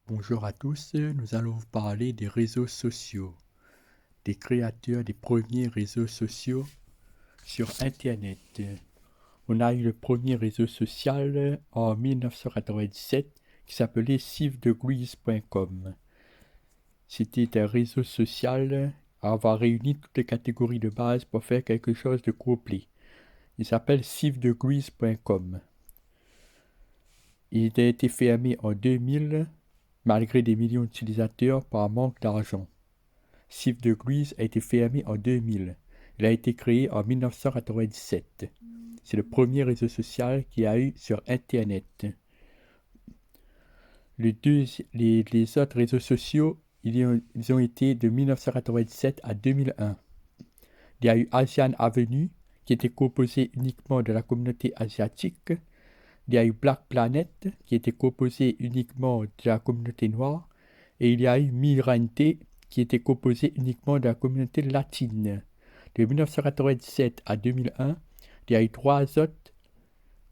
Bonjour à tous, nous allons vous parler des réseaux sociaux, des créateurs des premiers réseaux sociaux sur Internet. On a eu le premier réseau social en 1997 qui s'appelait sifdegrees.com. C'était un réseau social à avoir réuni toutes les catégories de base pour faire quelque chose de complet. Il s'appelle sifdegrees.com. Il a été fermé en 2000 malgré des millions d'utilisateurs par manque d'argent. sifdegrees a été fermé en 2000. Il a été créé en 1997. C'est le premier réseau social qu'il y a eu sur Internet. Les autres réseaux sociaux, ils ont été de 1997 à 2001. Il y a eu Asian Avenue, qui était composé uniquement de la communauté asiatique. Il y a eu Black Planet, qui était composé uniquement de la communauté noire. Et il y a eu Mirante, qui était composé uniquement de la communauté latine. De 1997 à 2001, il y a eu 3 autres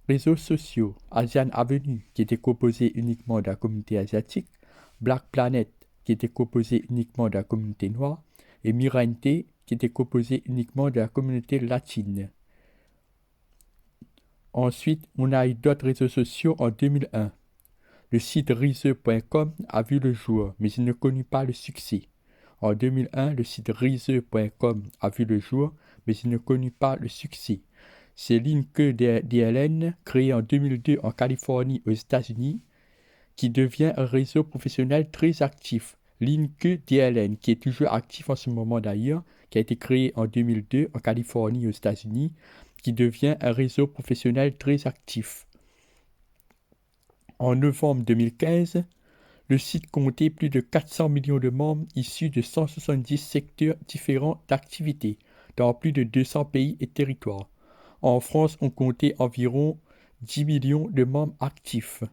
réseaux sociaux. Asian Avenue, qui était composé uniquement de la communauté asiatique. Black Planet, qui était composé uniquement de la communauté noire. Et Mirante, qui était composé uniquement de la communauté latine. Ensuite, on a eu d'autres réseaux sociaux en 2001. Le site Rise.com a vu le jour, mais il ne connut pas le succès. En 2001, le site Rise.com a vu le jour, mais il ne connut pas le succès. C'est LinkedIn, créé en 2002 en Californie aux États-Unis, qui devient un réseau professionnel très actif. LinkedIn, qui est toujours actif en ce moment d'ailleurs, qui a été créé en 2002 en Californie aux États-Unis, qui devient un réseau professionnel très actif. En novembre 2015, le site comptait plus de 400 millions de membres issus de 170 secteurs différents d'activité dans plus de 200 pays et territoires. En France, on comptait environ 10 millions de membres actifs.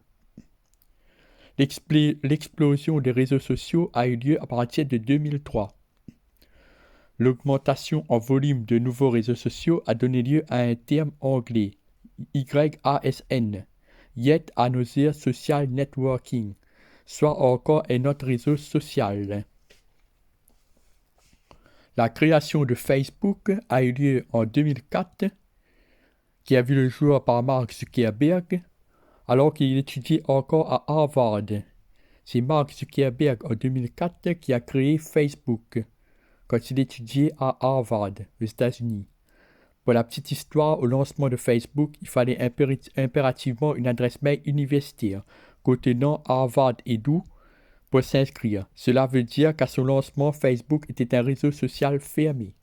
L'explosion des réseaux sociaux a eu lieu à partir de 2003. L'augmentation en volume de nouveaux réseaux sociaux a donné lieu à un terme anglais, YASN, Yet Another Social Networking, soit encore un autre réseau social. La création de Facebook a eu lieu en 2004, qui a vu le jour par Mark Zuckerberg, alors qu'il étudiait encore à Harvard. C'est Mark Zuckerberg en 2004 qui a créé Facebook, quand il étudiait à Harvard, aux États-Unis. Pour la petite histoire, au lancement de Facebook, il fallait impérativement une adresse mail universitaire contenant Harvard Edu pour s'inscrire. Cela veut dire qu'à son lancement, Facebook était un réseau social fermé.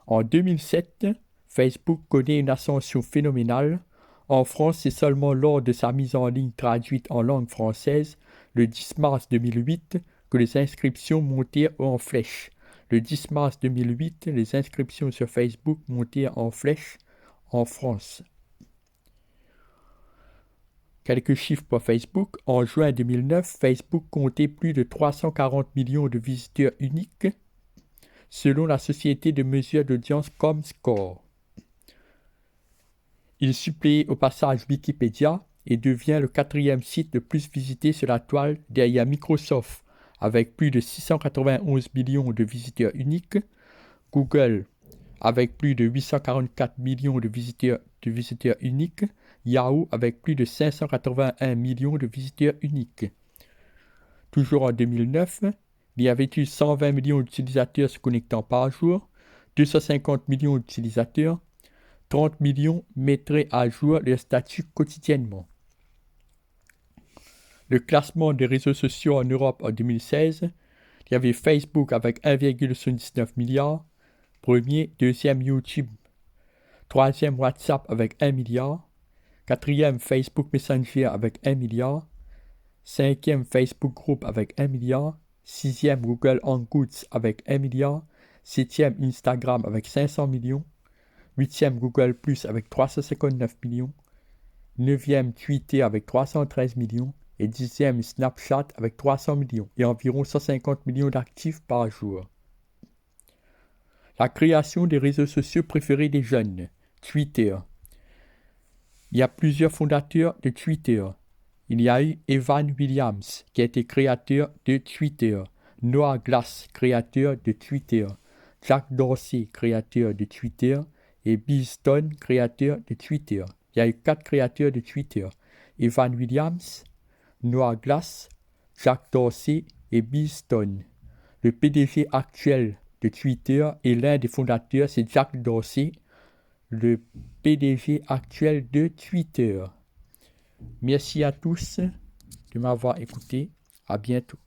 En 2007, Facebook connaît une ascension phénoménale. En France, c'est seulement lors de sa mise en ligne traduite en langue française, le 10 mars 2008, que les inscriptions montèrent en flèche. Le 10 mars 2008, les inscriptions sur Facebook montèrent en flèche en France. Quelques chiffres pour Facebook. En juin 2009, Facebook comptait plus de 340 millions de visiteurs uniques, selon la société de mesure d'audience Comscore. Il suppléait au passage Wikipédia et devient le 4e site le plus visité sur la toile derrière Microsoft, avec plus de 691 millions de visiteurs uniques, Google avec plus de 844 millions de visiteurs uniques, Yahoo avec plus de 581 millions de visiteurs uniques. Toujours en 2009, il y avait eu 120 millions d'utilisateurs se connectant par jour, 250 millions d'utilisateurs, 30 millions mettraient à jour leur statut quotidiennement. Le classement des réseaux sociaux en Europe en 2016, il y avait Facebook avec 1,79 milliard, premier, deuxième YouTube, troisième WhatsApp avec 1 milliard, quatrième Facebook Messenger avec 1 milliard, cinquième Facebook Group avec 1 milliard, sixième Google Hangouts avec 1 milliard, septième Instagram avec 500 millions, 8e Google Plus avec 359 millions, 9e Twitter avec 313 millions et 10e Snapchat avec 300 millions et environ 150 millions d'actifs par jour. La création des réseaux sociaux préférés des jeunes, Twitter. Il y a plusieurs fondateurs de Twitter. il y a eu Evan Williams, qui a été créateur de Twitter, Noah Glass, créateur de Twitter, Jack Dorsey, créateur de Twitter, et Bill Stone, créateur de Twitter. Il y a eu 4 créateurs de Twitter. Evan Williams, Noah Glass, Jack Dorsey et Bill Stone. Le PDG actuel de Twitter et l'un des fondateurs, c'est Jack Dorsey, le PDG actuel de Twitter. Merci à tous de m'avoir écouté. À bientôt.